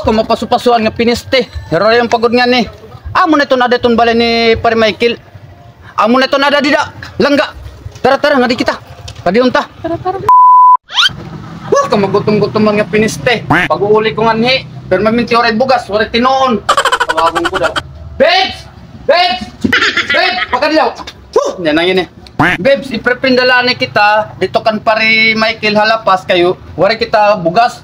Kung mapasupasuan nga piniste. Pero yung pagod nga ni. Amo na ito na daton balay ni Pare Michael. Amo na ito na dida. Langga. Tara tara nga di kita. Padiyon ta. Tara. Kung magutom-gutom man nga piniste. Pag-uuli ko nga ni. Pero maminti oray bugas. Oray tinoon. Tawagong ko daw. Babes! Babes! Babes! Pagkadilaw. Yan ang yun eh. Babes, iprepindalani kita. Dito kan Pare Michael halapas kayo. Wari kita bugas.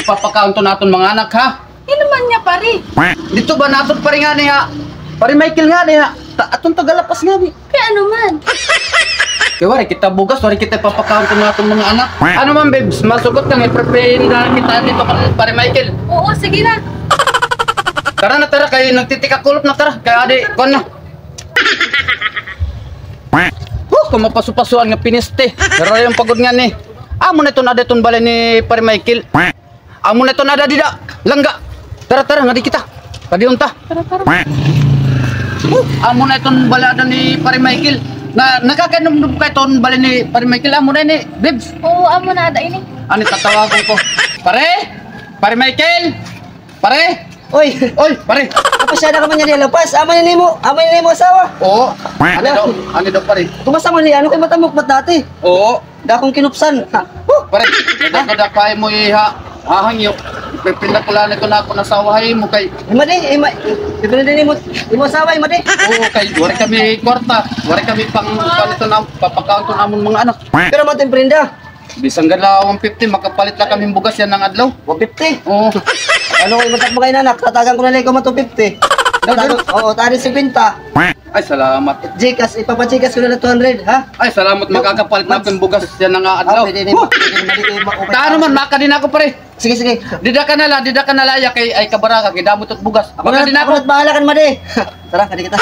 Ipapakaunto naton mga anak ha. Ano man niya, pare? Dito ba naton Pare nga ni ha? Pare Michael nga ni ha. Atong tagalapas nga ni. Kaya ano man? Kaya wari kita bugas. Wari kita ipapakaunto naton mga anak. Ano man babes, masugot kang iprepindalani kita dito kan Pare Michael. Oo, sige na. Tara na tara kayo nagtitikakulop na tara. Kaya adi, kon na. Kung mapasupasuan nga piniste. Pero yung pagod nga ni. Amo na ito na daton balay ni Pare Michael. Amo na ito na dida. Langga. Tara tara nga di kita. Padiyon ta. Tara. Amo na itong balada ni Pare Michael. Na nakakainumdum ka itong balay ni Pare Michael. Amo na ini. Bibs. Oo, amo na ada ini. Ano tatawagan ko? Pare? Pare Michael? Pare? Oy, Pare. kapasyada ka man niya nilapas. Ama niya mo asawa. Oo. Ano daw pare? Kumasa mo niya, ano kay matamok mat dati? Oo. Dakong kinupsan. Ha. Pare, kada pa mo iha. Hahangyo. Pipinda ko lang ito na ako nasawahay mo kay. Ima di mo asawa ima di. Oo, kay wari kami kwarta. Wari kami pang ito na papakaunto namon mga anak. Pero man temprinda. Bisang gala 150 makapalit lang kami bugas yan ng adlaw. 150. Oo. Ano kay matak mo kay nanak, tatagan ko na lang ko 250. Oo, tari 50. Ay salamat. Gcash, ipapachikas ko na 200, ha? Ay salamat makakapalit na kami bugas yan ng adlaw. Pwede mo maupay. Taano man maka din ako pare. Sige. Dida ka na ya kay ay kabaraka kay damot at bugas. Ako Maka din na ako. bahala kan madi. Tara, kadi kita.